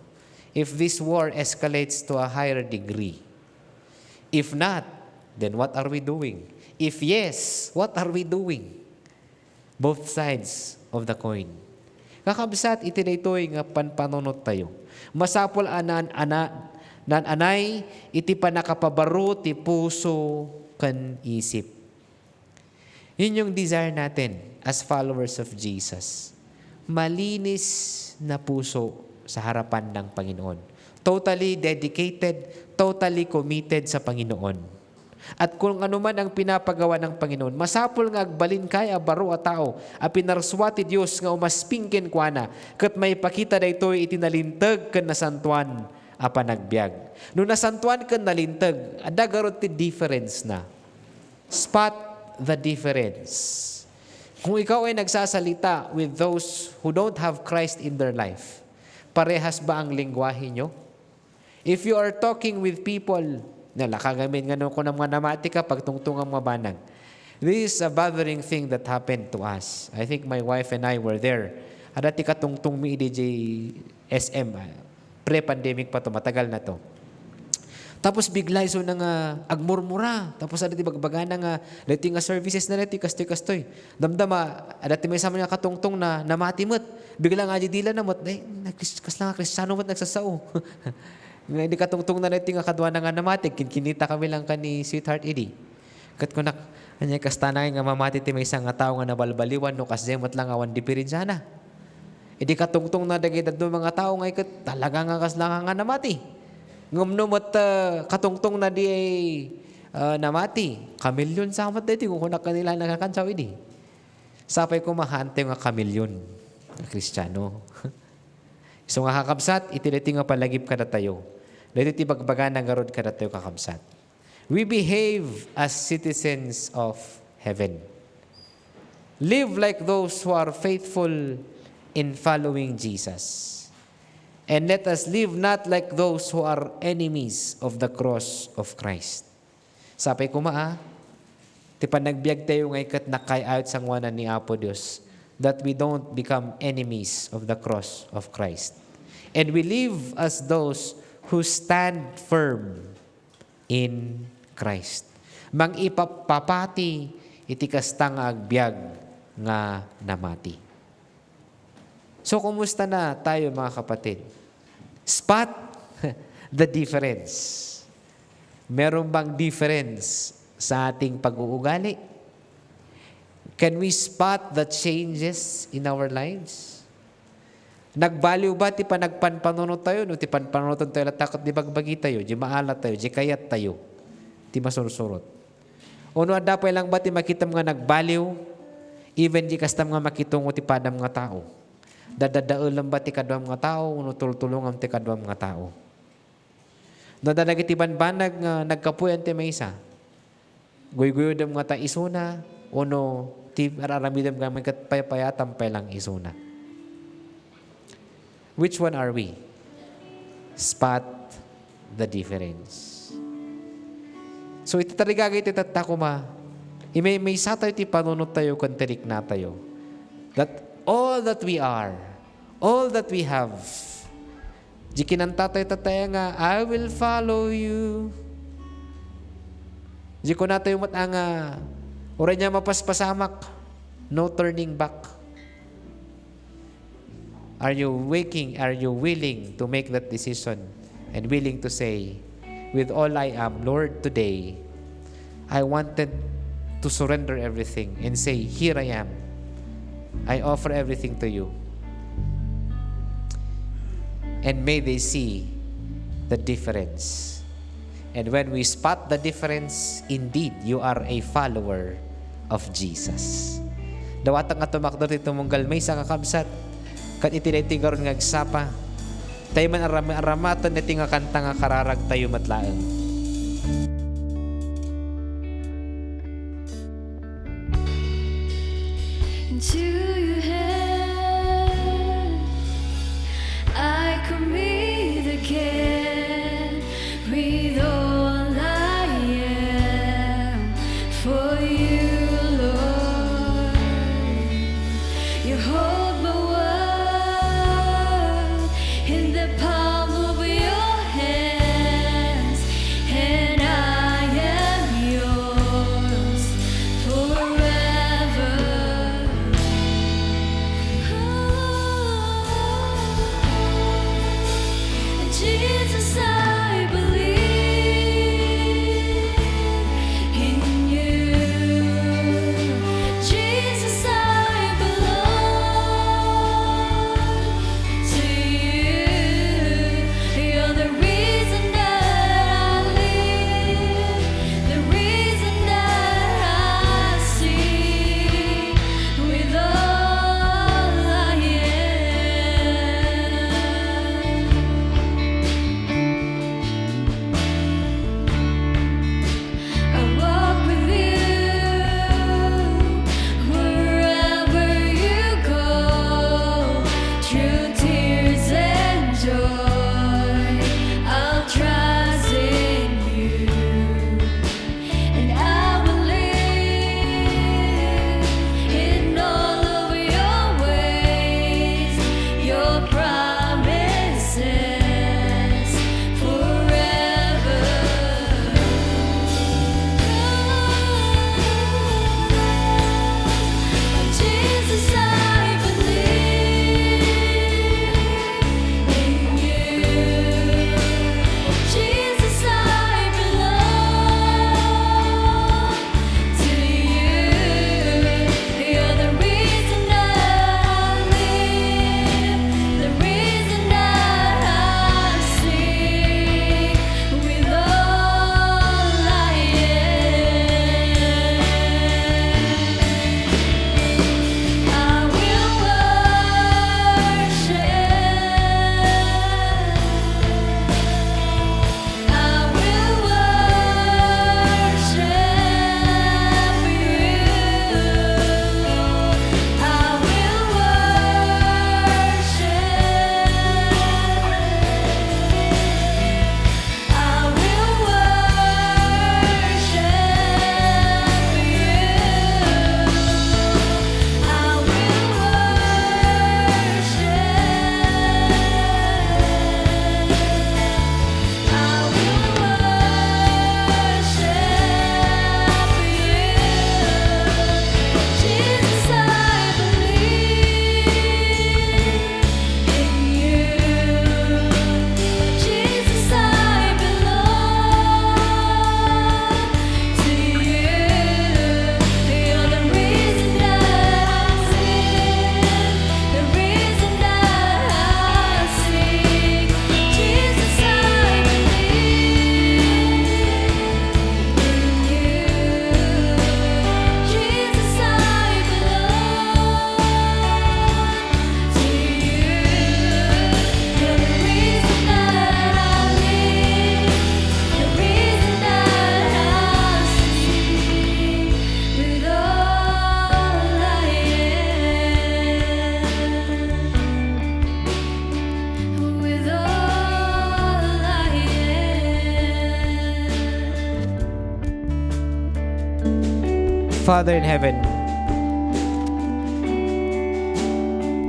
Speaker 4: If this war escalates to a higher degree. If not, then what are we doing? If yes, what are we doing? Both sides of the coin. Kakabsat iti daytoy nga panpanunot tayo. Masapol anay iti panakapabaro ti puso kan isip. Yun yung desire natin as followers of Jesus. Malinis na puso sa harapan ng Panginoon. Totally dedicated, totally committed sa Panginoon. At kung ano man ang pinapagawa ng Panginoon, masapol nga agbalin kaya baro a tao, a pinarswati Diyos nga umaspingken kuana, kat may pakita da ito'y itinalintag kan nasantuan a panagbiag. No nasantuan kan nalintag, adagarot ti difference na. Spot the difference. Kung ikaw ay nagsasalita with those who don't have Christ in their life, parehas ba ang lingwahe nyo? If you are talking with people, nalakagamin nga ko ng mga namatika pagtungtong ang mga banag. This is a bothering thing that happened to us. I think my wife and I were there. Adati katungtong mi DJ SM, pre-pandemic pa to, matagal na to. Tapos bigla iso na nga agmurmura. Tapos adati bagbaga na nga dati nga services na dati kastoy. Damdama adati may sama nga katungtong na namatimot. Bigla nga dila na mot kasla nga Kristiyano mot nagsasao. Nga hindi katungtong na dati nga kadwa na nga namatig kinita kami lang kani Sweetheart Eddie. Kat ko nak anya kastana nga mamati ti may isang nga tao nga nabalbaliwan no kasdemot lang awan dipirin sana. Idi katungtong na dagiti mga tao nga ikat talaga nga kasla nga namati. Ngumno mat katungtong na di namati. Kamilyon sa amat dito kung kunak kanila nakakansaw idi. Sapay ko mahante nga kamilyon na Kristiyano. So nga kakabsat, itiliti nga palagip ka na tayo. Dito ti bagbaga na garod ka na tayo kakabsat. We behave as citizens of heaven. Live like those who are faithful in following Jesus. And let us live not like those who are enemies of the cross of Christ. Sapay ko ti panagbiag tayo ngay kat nakayayot sang wanan ni Apo Diyos, that we don't become enemies of the cross of Christ. And we live as those who stand firm in Christ. Mang ipapapati iti kastang agbiag nga namati. So, kumusta na tayo mga kapatid? Spot the difference. Meron bang difference sa ating pag-uugali? Can we spot the changes in our lives? Nagbaliw ba ti panagpanpanunod tayo? No, ti panpanunod tayo latakot di bagbagi tayo, di maalat tayo, di kayat tayo, ti masursurot. O no, adapay lang ba ti makitam nga nagbaliw? Even di kastam nga makitungo ti padam nga tao. Dadadaol lang ba ti kadwam nga tao, uno tultulungan ti kadwam nga tao. Nadadagiti banbanag nga nagkapuyan ti maysa. Guy-guyodam nga ta isuna, uno ti araramidam nga magkatpaypayatam pa lang isuna. Which one are we? Spot the difference. So iti tarigagay ti tatakuma, may sa tayo ti panunod tayo kantirik na tayo. That all that we are, all that we have, di kinanta tayo tataya nga, I will follow you. Di ko na tayo matanga, oray niya mapaspasamak, no turning back. Are you willing to make that decision and willing to say, with all I am, Lord, today, I wanted to surrender everything and say, here I am. I offer everything to you. And may they see the difference. And when we spot the difference, indeed, you are a follower of Jesus. Dawatang nga tumakdot ito mong galmay sa kakabsat, kat itiniti karon nga agsapa, tayo man aramaton na tinga kanta nga kararag tayo matlaeng.
Speaker 1: Into your hands I commit again with all I am for you, Lord. You hold my world in the palm of your hands, and I am yours forever. Jesus, I believe in you. Jesus, I belong to you. You're the reason that I live, the reason that I sing with all I am. I walk with you wherever you go, through tears and joy. I'll trust in you, and I will live in all of your ways, your promises forever. Jesus, I believe in you. Jesus, I belong to you. You're the reason that I live, the reason that I sing with all I am. I will worship. I will worship you. I will worship. I will Jesus, I believe in you. Jesus, I belong to you. You're the reason that I live, the reason that I sing. Jesus, I believe in you. Jesus, I belong to you. You're the reason that I live, the reason that I sing with all I am, with all I am.
Speaker 4: Father in heaven,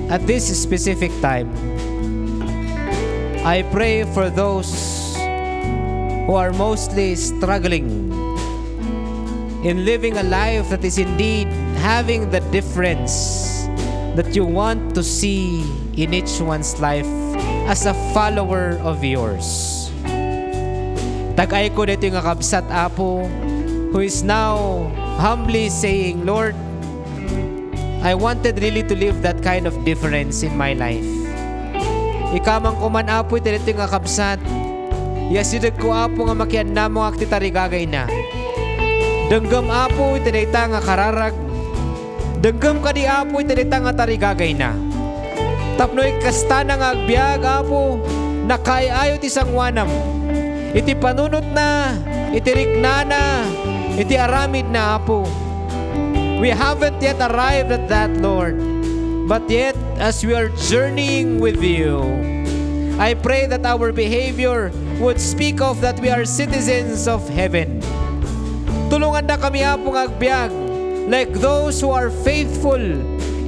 Speaker 4: at this specific time, I pray for those who are mostly struggling in living a life that is indeed having the difference that you want to see in each one's life as a follower of yours. Tagay ko dito yung kabsat, Apo, who is now humbly saying, Lord, I wanted really to live that kind of difference in my life. Ikamang kuman, Apo, ito yung kabsat. Yasidag ko, Apo, nga makian na mo akti tarigagay na. Denggam, Apo, ito nga kararag. Denggam ka di, Apo, ito nga tarigagay na. Tapnoy kasta na nga agbyag, Apo, nakayayot isang wanam. Iti panunot na, iti rikna na, iti aramid na, Apo. We haven't yet arrived at that, Lord. But yet, as we are journeying with you, I pray that our behavior would speak of that we are citizens of heaven. Tulungan na kami, Apo, agbyag, like those who are faithful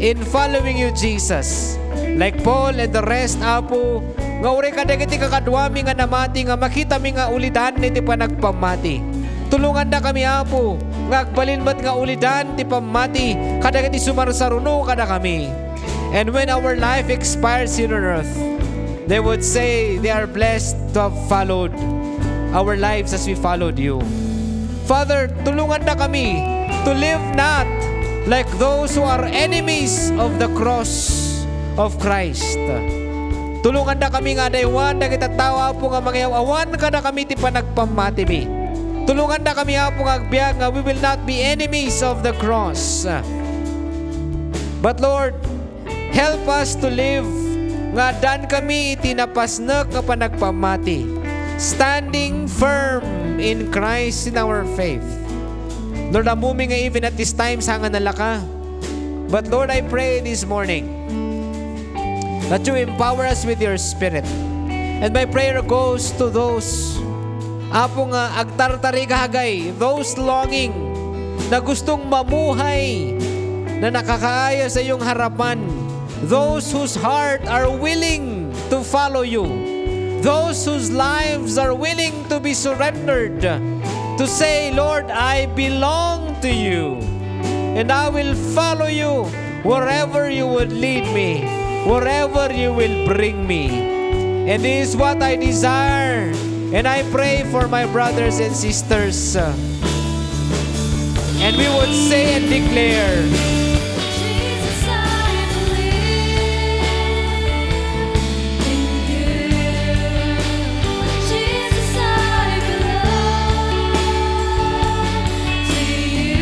Speaker 4: in following you, Jesus. Like Paul and the rest, Apo, nga uri kadagiti kakadwami nga namati, nga makita mi nga ulidan iti panagpamati. Tulungan na kami, Apo, nga agbalinmat nga ulidan ti pamati, kadagiti sumarsaruno kada kami. And when our life expires here on earth, they would say they are blessed to have followed our lives as we followed you. Father, tulungan na kami to live not like those who are enemies of the cross of Christ. Tulungan na kami nga daywan na kitatawa po nga mga awan ka na kami ti panagpamati mi. Tulungan na kami po nga agbyag nga we will not be enemies of the cross. But Lord, help us to live nga dan kami itinapasnak nga panagpamati, standing firm in Christ in our faith. Lord, amumi nga even at this time sanga nalaka. But Lord, I pray this morning that you empower us with your Spirit. And my prayer goes to those, Apo nga agtartarigagay, those longing na gustong mamuhay na nakakaaya sa iyong harapan, those whose heart are willing to follow you, those whose lives are willing to be surrendered, to say, Lord, I belong to you, and I will follow you wherever you would lead me, wherever you will bring me. And this is what I desire. And I pray for my brothers and sisters. And we would say and declare,
Speaker 1: Jesus, I believe in you. Jesus, I belong to you.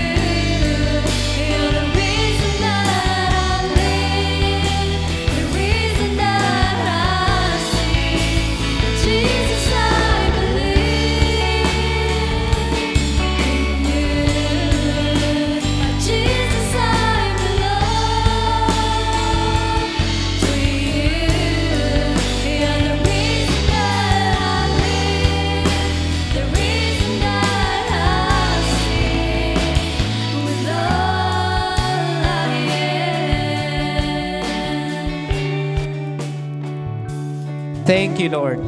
Speaker 1: You're the reason that I live, the reason that I sing. Jesus, I believe in you. Jesus, I belong to you. You're the reason that I live, the reason that I sing with all I am.
Speaker 4: thank you, Lord.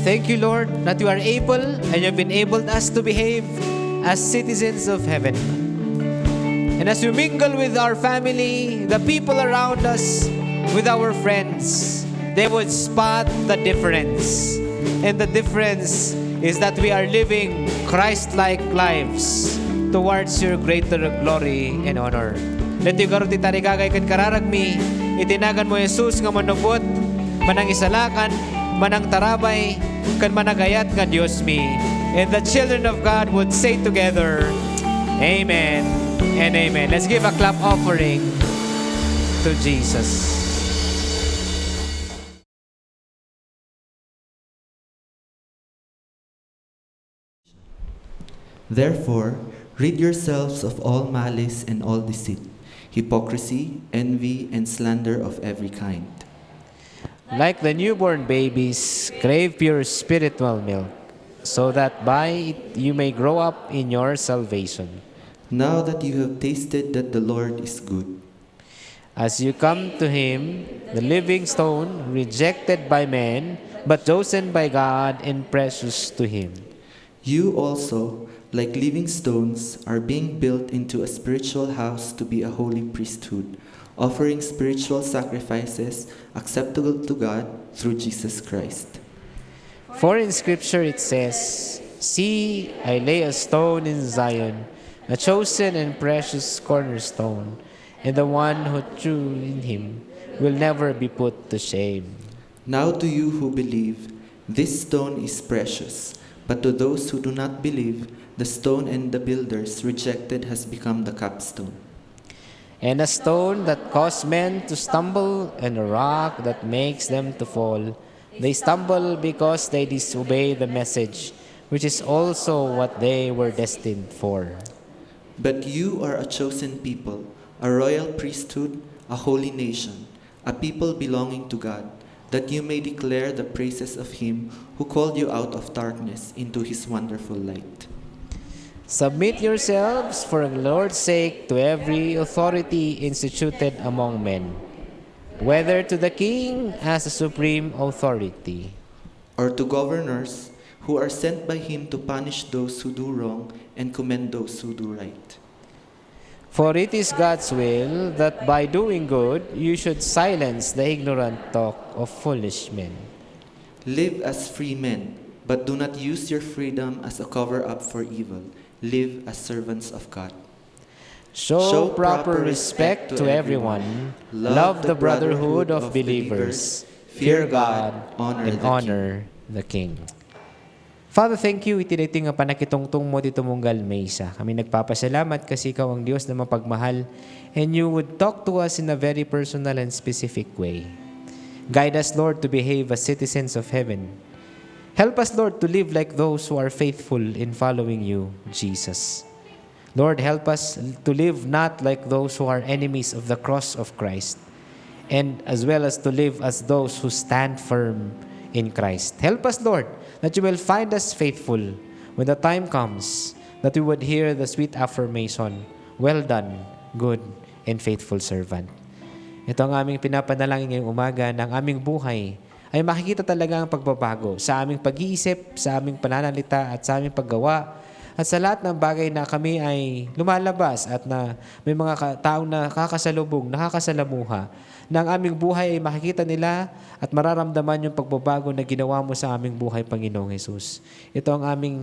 Speaker 4: Thank you, Lord, that you are able and you have enabled us to behave as citizens of heaven. And as we mingle with our family, the people around us, with our friends, they would spot the difference. And the difference is that we are living Christ-like lives towards your greater glory and honor. Let you karon ti tarigagay ken kararagmi, itinagan mo Jesus nga manubot, manang isalakan, manang tarabay, kan managayat nga Dios mi. And the children of God would say together, Amen and Amen. Let's give a clap offering to Jesus.
Speaker 3: Therefore, rid yourselves of all malice and all deceit, hypocrisy, envy, and slander of every kind.
Speaker 4: Like the newborn babies, crave pure spiritual milk, so that by it you may grow up in your salvation.
Speaker 3: Now that you have tasted that the Lord is good,
Speaker 4: As you come to Him, the living stone, rejected by men, but chosen by God and precious to Him.
Speaker 3: you also, like living stones, are being built into a spiritual house to be a holy priesthood, offering spiritual sacrifices acceptable to God through Jesus Christ.
Speaker 4: For in Scripture it says, See, I lay a stone in Zion, a chosen and precious cornerstone, and the one who true in him will never be put to shame.
Speaker 3: Now to you who believe, this stone is precious, but to those who do not believe, the stone and the builders rejected has become the capstone.
Speaker 4: And a stone that caused men to stumble, and a rock that makes them to fall. They stumble because they disobey the message, which is also what they were destined for.
Speaker 3: But you are a chosen people, a royal priesthood, a holy nation, a people belonging to God, that you may declare the praises of him who called you out of darkness into his wonderful light.
Speaker 4: Submit yourselves for the Lord's sake to every authority instituted among men, whether to the king as a supreme authority,
Speaker 3: Or to governors who are sent by him to punish those who do wrong and commend those who do right.
Speaker 4: For it is God's will that by doing good you should silence the ignorant talk of foolish men.
Speaker 3: Live as free men, but do not use your freedom as a cover-up for evil. Live as servants of God.
Speaker 4: Show proper respect to everyone. Love the brotherhood of believers. Fear God and honor the King. Father, thank you. Iti nga panakitungtong mo dito mong galmesa. Kami nagpapasalamat kasi ikaw ang Diyos na mapagmahal and you would talk to us in a very personal and specific way. Guide us, Lord, to behave as citizens of heaven. Help us, Lord, to live like those who are faithful in following you, Jesus. Lord, help us to live not like those who are enemies of the cross of Christ, and as well as to live as those who stand firm in Christ. Help us, Lord, that you will find us faithful when the time comes, that we would hear the sweet affirmation, well done, good and faithful servant. Ito ang aming pinapanalangin ngayong umaga ng aming buhay ay makikita talaga ang pagbabago sa aming pag-iisip, sa aming pananalita at sa aming paggawa at sa lahat ng bagay na kami ay lumalabas at na may mga taong nakakasalubong, nakakasalamuha na ang aming buhay ay makikita nila at mararamdaman yung pagbabago na ginawa mo sa aming buhay, Panginoong Jesus. Ito ang aming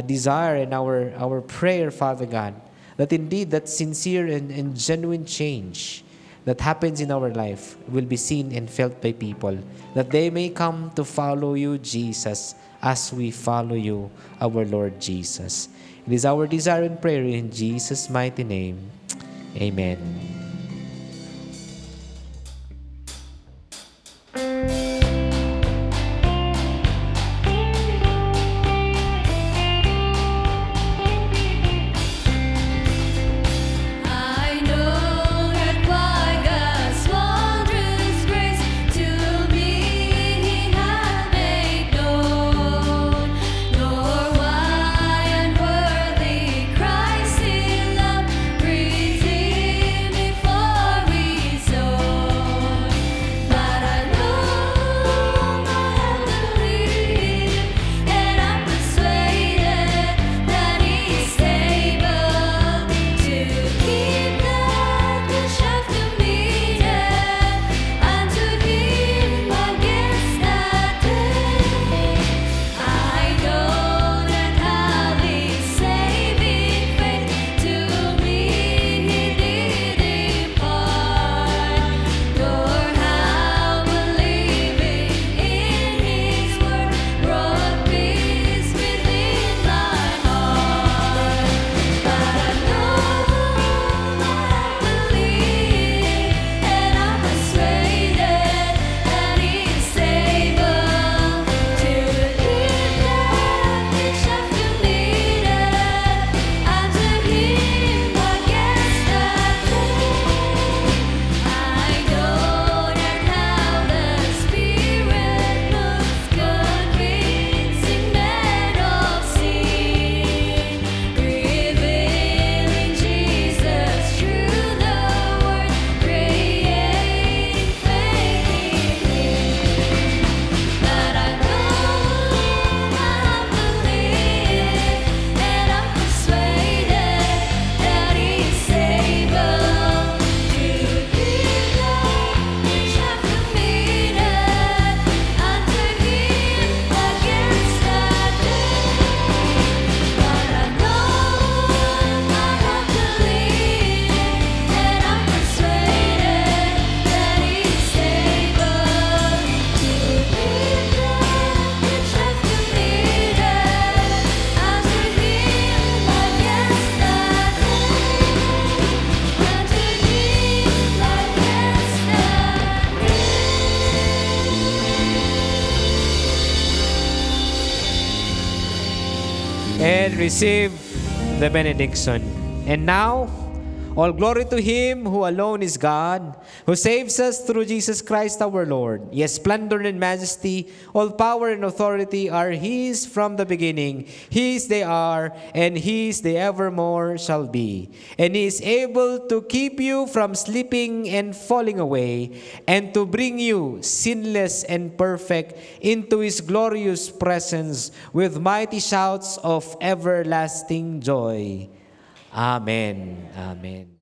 Speaker 4: desire and our prayer, Father God, that indeed that sincere and genuine change that happens in our life will be seen and felt by people, that they may come to follow you, Jesus, as we follow you, our Lord Jesus. It is our desire and prayer in Jesus' mighty name. Amen.
Speaker 1: I know that by God's wondrous grace to me He hath made known, nor why unworthy Christ in love redeemed me
Speaker 4: receive the benediction. And now, all glory to Him who alone is God, who saves us through Jesus Christ our Lord. Yes, splendor and majesty, all power and authority are His from the beginning. His they are, and His they evermore shall be. And He is able to keep you from slipping and falling away, and to bring you sinless and perfect into His glorious presence with mighty shouts of everlasting joy. Amen. Amen.